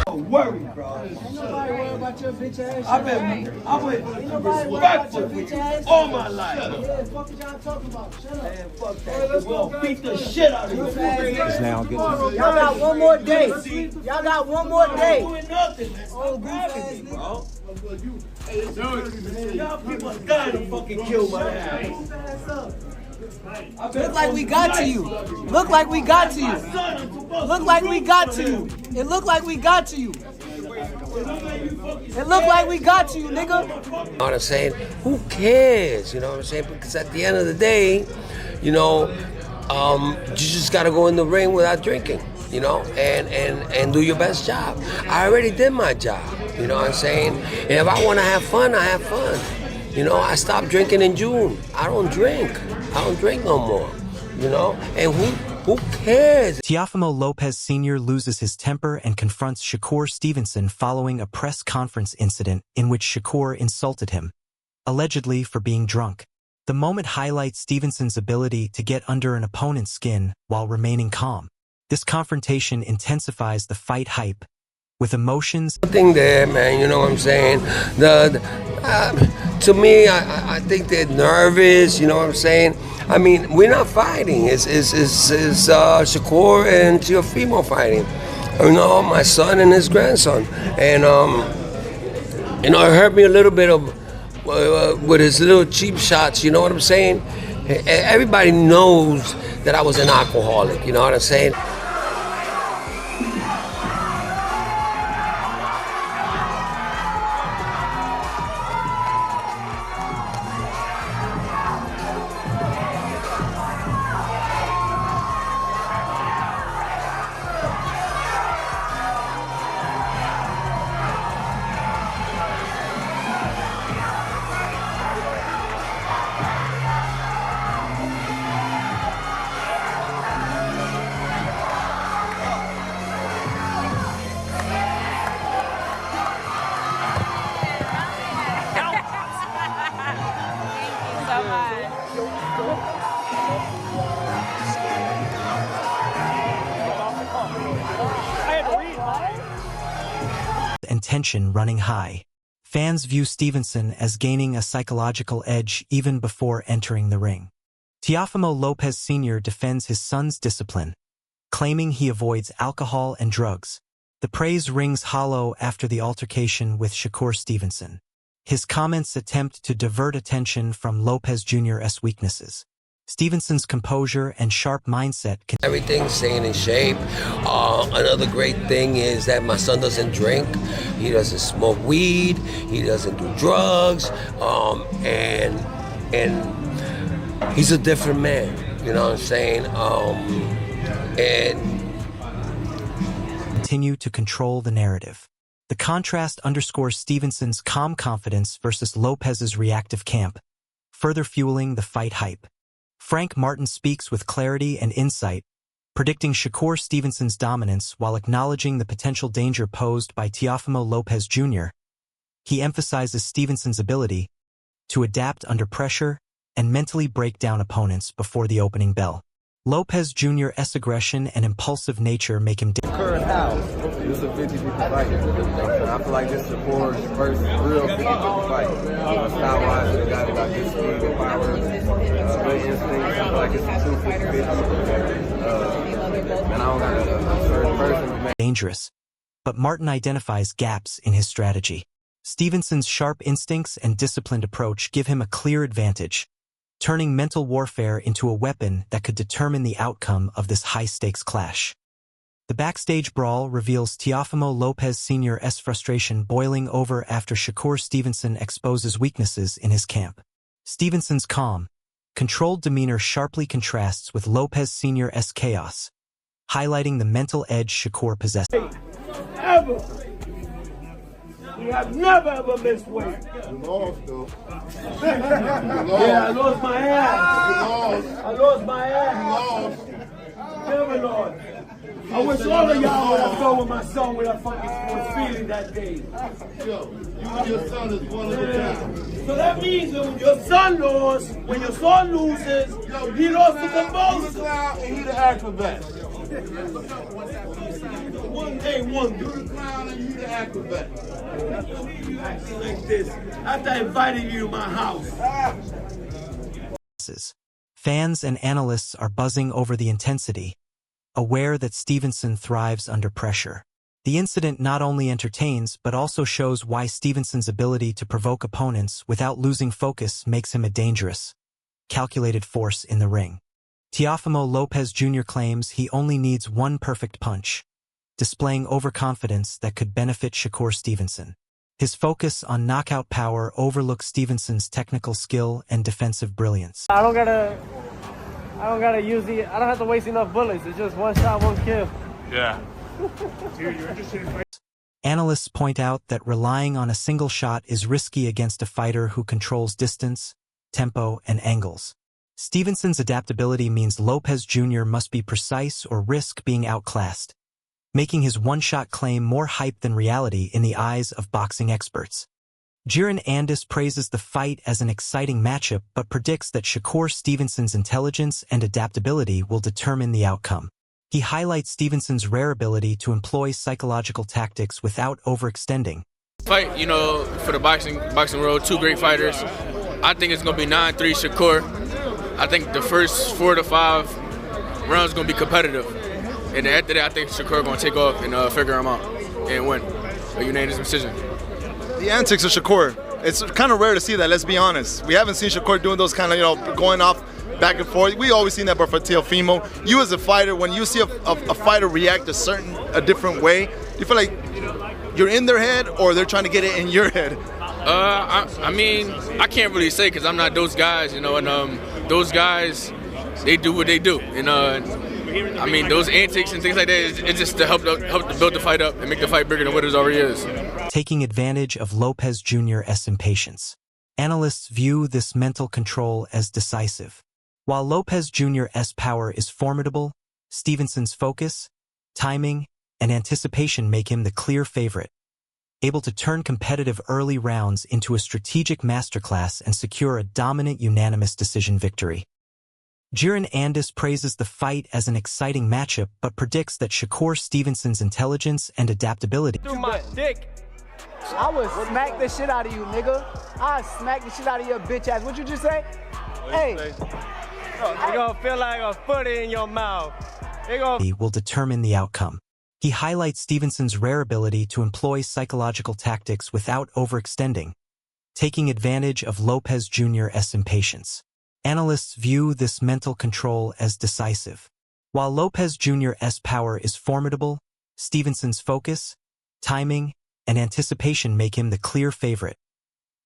Don't worry, bro. Ain't nobody worry about your bitch ass. I've been respectful with you all my life. Yeah, fuck what y'all talking about. Shut up. Man, fuck that. We're gonna beat the shit out of you. Y'all got one more day. Y'all got one more day. Doing nothing, man. Stop grabbing me, bro. Y'all people are dying to fucking kill my ass. Look like we got to you. Look like we got to you. Look like we got to you. It looked like we got to you. It looked like we got to you, nigga. You know what I'm saying? Who cares? You know what I'm saying? Because at the end of the day, you know, you just gotta go in the ring without drinking, you know, and do your best job. I already did my job, you know what I'm saying? And if I wanna have fun, I have fun. You know, I stopped drinking in June. I don't drink no more, you know? And who cares? Teofimo Lopez Sr. loses his temper and confronts Shakur Stevenson following a press conference incident in which Shakur insulted him, allegedly for being drunk. The moment highlights Stevenson's ability to get under an opponent's skin while remaining calm. This confrontation intensifies the fight hype, with emotions. Nothing there, man, you know what I'm saying? To me, I think they're nervous, you know what I'm saying? I mean, we're not fighting. It's Shakur and Teofimo fighting. You know, my son and his grandson. And, you know, it hurt me a little bit of with his little cheap shots, you know what I'm saying? Everybody knows that I was an alcoholic, you know what I'm saying? And tension running high. Fans view Stevenson as gaining a psychological edge even before entering the ring. Teofimo Lopez Sr. defends his son's discipline, claiming he avoids alcohol and drugs. The praise rings hollow after the altercation with Shakur Stevenson. His comments attempt to divert attention from Lopez Jr.'s weaknesses. Stevenson's composure and sharp mindset can... Everything's staying in shape. Another great thing is that my son doesn't drink. He doesn't smoke weed. He doesn't do drugs. And he's a different man. You know what I'm saying? And continue to control the narrative. The contrast underscores Stevenson's calm confidence versus Lopez's reactive camp, further fueling the fight hype. Frank Martin speaks with clarity and insight, predicting Shakur Stevenson's dominance while acknowledging the potential danger posed by Teofimo Lopez Jr. He emphasizes Stevenson's ability to adapt under pressure and mentally break down opponents before the opening bell. Lopez Jr.'s aggression and impulsive nature make him... Current house. This is a 50-50 fight. And I feel like this is Shakur's first real 50-50 fight. Style-wise, the guy that got good speed and power, good instincts. I feel like it's a true 50-50. And I don't got a certain person. Dangerous, but Martin identifies gaps in his strategy. Stevenson's sharp instincts and disciplined approach give him a clear advantage, turning mental warfare into a weapon that could determine the outcome of this high-stakes clash. The backstage brawl reveals Teofimo Lopez Sr.'s frustration boiling over after Shakur Stevenson exposes weaknesses in his camp. Stevenson's calm, controlled demeanor sharply contrasts with Lopez Sr.'s chaos, highlighting the mental edge Shakur possessed. Ever. We have never ever missed weight. You lost, though. Yeah, I lost my ass. You lost. I lost my ass. You lost. Never lost. I wish all of y'all would have gone with my son when I fucking was feeling that day. Yo, you and your son is one of a kind. So that means that when your son lost, when your son loses, he lost to the most. He the clown and he the acrobat. One day, one You the clown and he the acrobat. You acting like this after I invited you to my house. Fans and analysts are buzzing over the intensity, aware that Stevenson thrives under pressure. The incident not only entertains but also shows why Stevenson's ability to provoke opponents without losing focus makes him a dangerous, calculated force in the ring. Teofimo Lopez Sr. claims he only needs one perfect punch, displaying overconfidence that could benefit Shakur Stevenson. His focus on knockout power overlooks Stevenson's technical skill and defensive brilliance. I don't gotta I don't have to waste enough bullets. It's just one shot, one kill. Yeah. Analysts point out that relying on a single shot is risky against a fighter who controls distance, tempo, and angles. Stevenson's adaptability means Lopez Jr. must be precise or risk being outclassed, making his one-shot claim more hype than reality in the eyes of boxing experts. Jiren Andis praises the fight as an exciting matchup but predicts that Shakur Stevenson's intelligence and adaptability will determine the outcome. He highlights Stevenson's rare ability to employ psychological tactics without overextending. Fight, you know, for the boxing world, two great fighters. I think it's going to be 9-3 Shakur. I think the first 4 to 5 rounds going to be competitive. And after that, I think Shakur going to take off and figure him out and win a unanimous decision. The antics of Shakur, it's kind of rare to see that, let's be honest. We haven't seen Shakur doing those kind of, going off back and forth. We always seen that, but for Teofimo, you as a fighter, when you see a fighter react a different way, do you feel like you're in their head or they're trying to get it in your head? I mean, I can't really say because I'm not those guys, you know, and those guys, they do what they do. And I mean, those antics and things like that, it's just to help to build the fight up and make the fight bigger than what it already is. Taking advantage of Lopez Jr.'s impatience. Analysts view this mental control as decisive. While Lopez Jr.'s power is formidable, Stevenson's focus, timing, and anticipation make him the clear favorite, able to turn competitive early rounds into a strategic masterclass and secure a dominant unanimous decision victory. Jiren Andis praises the fight as an exciting matchup but predicts that Shakur Stevenson's intelligence and adaptability. Through my dick. I would smack the shit out of you, nigga. I'd smack the shit out of your bitch ass. What'd you just say? Hey. You're gonna feel like a foot in your mouth. Will determine the outcome. He highlights Stevenson's rare ability to employ psychological tactics without overextending, taking advantage of Lopez Jr.'s impatience. Analysts view this mental control as decisive. While Lopez Jr.'s power is formidable, Stevenson's focus, timing, and anticipation make him the clear favorite,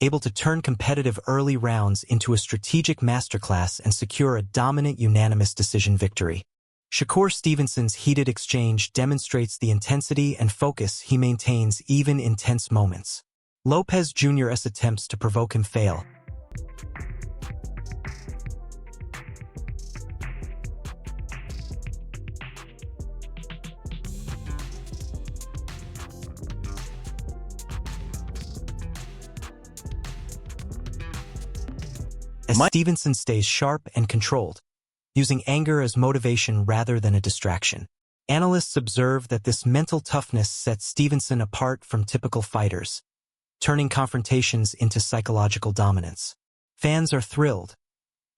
able to turn competitive early rounds into a strategic masterclass and secure a dominant unanimous decision victory. Shakur Stevenson's heated exchange demonstrates the intensity and focus he maintains even in tense moments. Lopez Jr.'s attempts to provoke him fail. As Stevenson stays sharp and controlled, using anger as motivation rather than a distraction. Analysts observe that this mental toughness sets Stevenson apart from typical fighters, turning confrontations into psychological dominance. Fans are thrilled,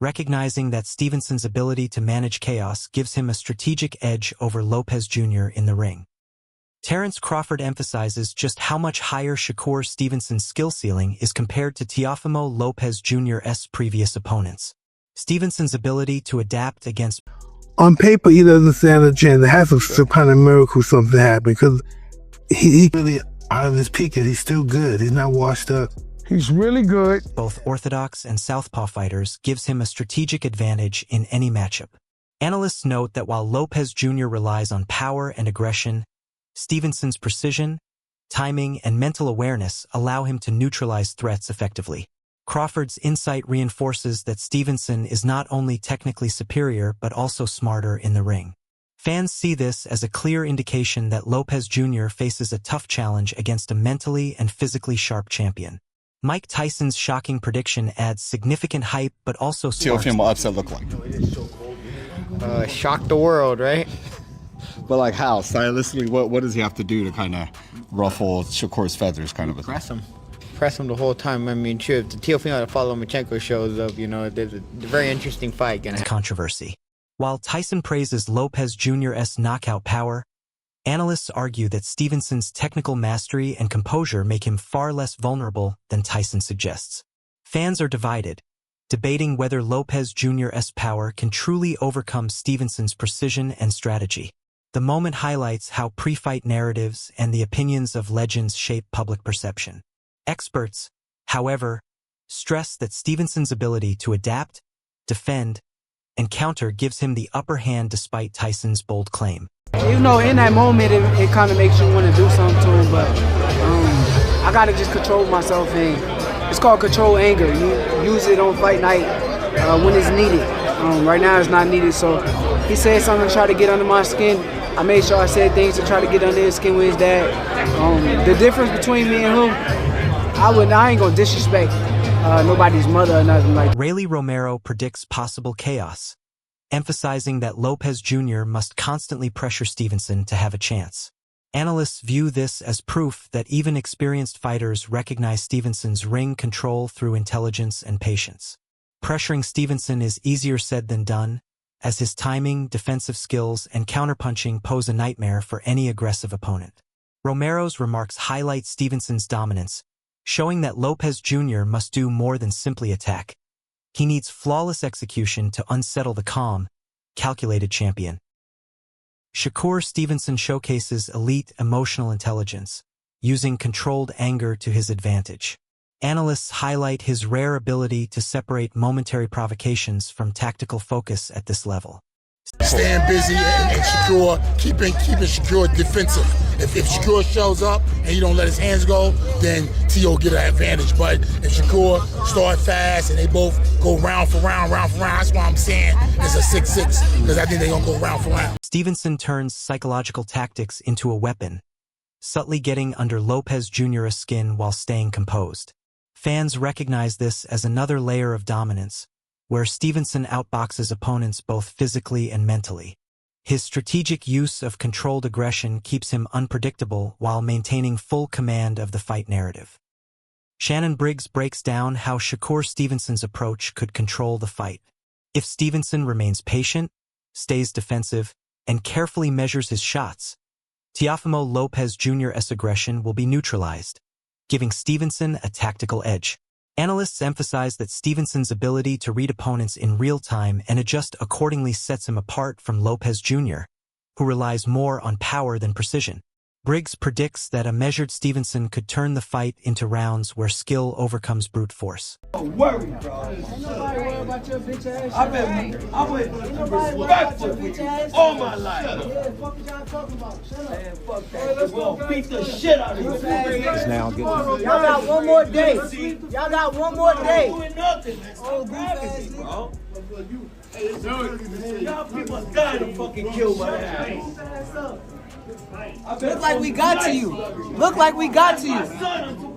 recognizing that Stevenson's ability to manage chaos gives him a strategic edge over Lopez Jr. in the ring. Terence Crawford emphasizes just how much higher Shakur Stevenson's skill ceiling is compared to Teofimo Lopez Sr.'s previous opponents. Stevenson's ability to adapt against... On paper, he doesn't stand a chance. It has some kind of miracle something happen because he really out of his peak and he's still good. He's not washed up. He's really good. Both orthodox and southpaw fighters gives him a strategic advantage in any matchup. Analysts note that while Lopez Jr. relies on power and aggression, Stevenson's precision, timing, and mental awareness allow him to neutralize threats effectively. Crawford's insight reinforces that Stevenson is not only technically superior but also smarter in the ring. Fans see this as a clear indication that Lopez Jr. faces a tough challenge against a mentally and physically sharp champion. Mike Tyson's shocking prediction adds significant hype but also sparks... Teofimo upset look like? Shock the world, right? But like how? Stylistically, what does he have to do to kind of ruffle Shakur's feathers kind of a thing? Press him the whole time. I mean, sure, if the Teofimo Lomachenko shows up, there's a very interesting fight gonna happen. Controversy. While Tyson praises Lopez Jr.'s knockout power, analysts argue that Stevenson's technical mastery and composure make him far less vulnerable than Tyson suggests. Fans are divided, debating whether Lopez Jr.'s power can truly overcome Stevenson's precision and strategy. The moment highlights how pre-fight narratives and the opinions of legends shape public perception. Experts, however, stress that Stevenson's ability to adapt, defend, and counter gives him the upper hand despite Tyson's bold claim. Even though in that moment it kind of makes you want to do something to him, but I gotta just control myself, and it's called control anger. You use it on fight night when it's needed. Right now it's not needed, so he said something to try to get under my skin. I made sure I said things to try to get under his skin with his dad. The difference between me and him, I ain't gonna disrespect nobody's mother or nothing like that. Rayleigh Romero predicts possible chaos, emphasizing that Lopez Jr. must constantly pressure Stevenson to have a chance. Analysts view this as proof that even experienced fighters recognize Stevenson's ring control through intelligence and patience. Pressuring Stevenson is easier said than done, as his timing, defensive skills, and counterpunching pose a nightmare for any aggressive opponent. Romero's remarks highlight Stevenson's dominance, showing that Lopez Jr. must do more than simply attack. He needs flawless execution to unsettle the calm, calculated champion. Shakur Stevenson showcases elite emotional intelligence, using controlled anger to his advantage. Analysts highlight his rare ability to separate momentary provocations from tactical focus at this level. Staying busy and Shakur, keeping Shakur defensive. If Shakur shows up and you don't let his hands go, then T.O. get an advantage. But if Shakur start fast and they both go round for round, that's why I'm saying it's a 6-6, because I think they're going to go round for round. Stevenson turns psychological tactics into a weapon, subtly getting under Lopez Jr.'s skin while staying composed. Fans recognize this as another layer of dominance, where Stevenson outboxes opponents both physically and mentally. His strategic use of controlled aggression keeps him unpredictable while maintaining full command of the fight narrative. Shannon Briggs breaks down how Shakur Stevenson's approach could control the fight. If Stevenson remains patient, stays defensive, and carefully measures his shots, Teofimo Lopez Jr.'s aggression will be neutralized, giving Stevenson a tactical edge. Analysts emphasize that Stevenson's ability to read opponents in real time and adjust accordingly sets him apart from Lopez Jr., who relies more on power than precision. Briggs predicts that a measured Stevenson could turn the fight into rounds where skill overcomes brute force. Don't worry, bro. Ain't nobody worry about your bitch ass. I've been respectful with you all my life. Yeah, fuck what y'all talking about. Shut up. Man, fuck that. We're gonna beat the shit out of you. Y'all got one more day. Y'all got one more day. Doing nothing, man. Stop grabbing me, bro. Y'all people dying to fucking kill my ass. Look like we got to you. Look like we got to you.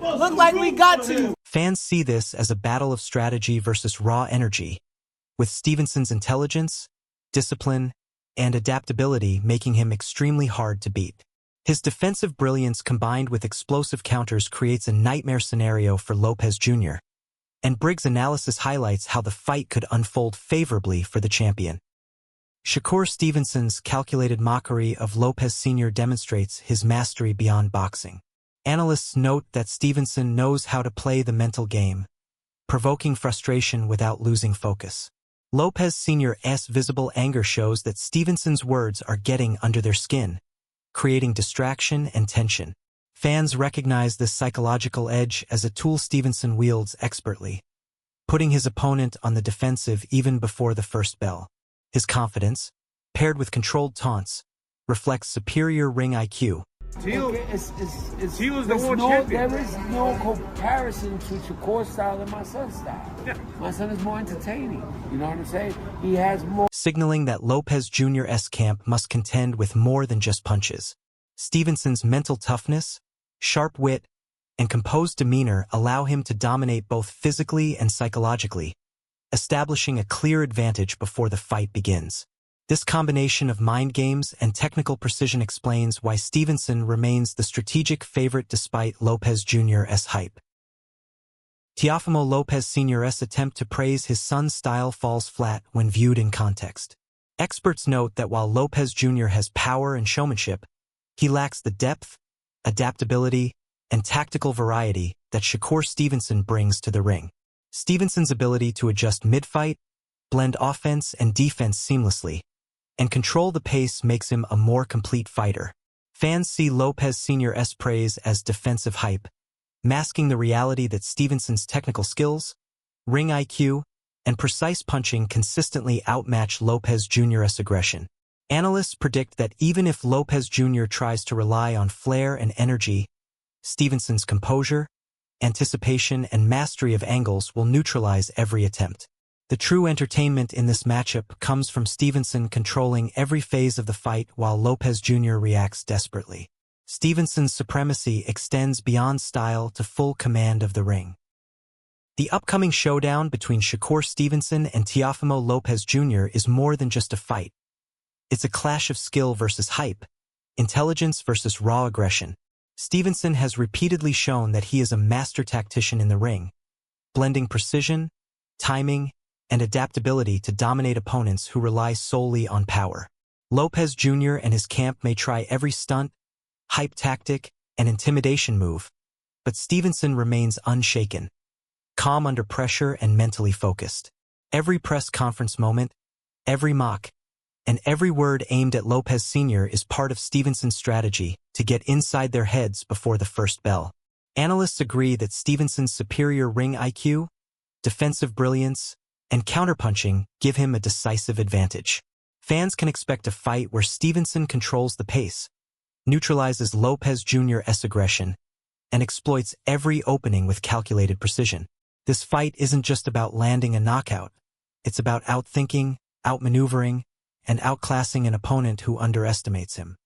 Look like we got to you. Fans see this as a battle of strategy versus raw energy, with Stevenson's intelligence, discipline, and adaptability making him extremely hard to beat. His defensive brilliance combined with explosive counters creates a nightmare scenario for Lopez Jr., and Briggs' analysis highlights how the fight could unfold favorably for the champion. Shakur Stevenson's calculated mockery of Lopez Sr. demonstrates his mastery beyond boxing. Analysts note that Stevenson knows how to play the mental game, provoking frustration without losing focus. Lopez Sr.'s visible anger shows that Stevenson's words are getting under their skin, creating distraction and tension. Fans recognize this psychological edge as a tool Stevenson wields expertly, putting his opponent on the defensive even before the first bell. His confidence, paired with controlled taunts, reflects superior ring IQ. He was the world champion. There is no comparison to Shakur's style and my son's style. Yeah. My son is more entertaining. You know what I'm saying? He has more. Signaling that Lopez Jr.'s camp must contend with more than just punches. Stevenson's mental toughness, sharp wit, and composed demeanor allow him to dominate both physically and psychologically, establishing a clear advantage before the fight begins. This combination of mind games and technical precision explains why Stevenson remains the strategic favorite despite Lopez Jr.'s hype. Teofimo Lopez Sr.'s attempt to praise his son's style falls flat when viewed in context. Experts note that while Lopez Jr. has power and showmanship, he lacks the depth, adaptability, and tactical variety that Shakur Stevenson brings to the ring. Stevenson's ability to adjust mid-fight, blend offense and defense seamlessly, and control the pace makes him a more complete fighter. Fans see Lopez Sr.'s praise as defensive hype, masking the reality that Stevenson's technical skills, ring IQ, and precise punching consistently outmatch Lopez Jr.'s aggression. Analysts predict that even if Lopez Jr. tries to rely on flair and energy, Stevenson's composure, anticipation, and mastery of angles will neutralize every attempt. The true entertainment in this matchup comes from Stevenson controlling every phase of the fight while Lopez Jr. reacts desperately. Stevenson's supremacy extends beyond style to full command of the ring. The upcoming showdown between Shakur Stevenson and Teofimo Lopez Jr. is more than just a fight. It's a clash of skill versus hype, intelligence versus raw aggression. Stevenson has repeatedly shown that he is a master tactician in the ring, blending precision, timing, and adaptability to dominate opponents who rely solely on power. Lopez Jr. and his camp may try every stunt, hype tactic, and intimidation move, but Stevenson remains unshaken, calm under pressure and mentally focused. Every press conference moment, every mock, and every word aimed at Lopez Sr. is part of Stevenson's strategy to get inside their heads before the first bell. Analysts agree that Stevenson's superior ring IQ, defensive brilliance, and counterpunching give him a decisive advantage. Fans can expect a fight where Stevenson controls the pace, neutralizes Lopez Jr.'s aggression, and exploits every opening with calculated precision. This fight isn't just about landing a knockout. It's about outthinking, outmaneuvering, and outclassing an opponent who underestimates him.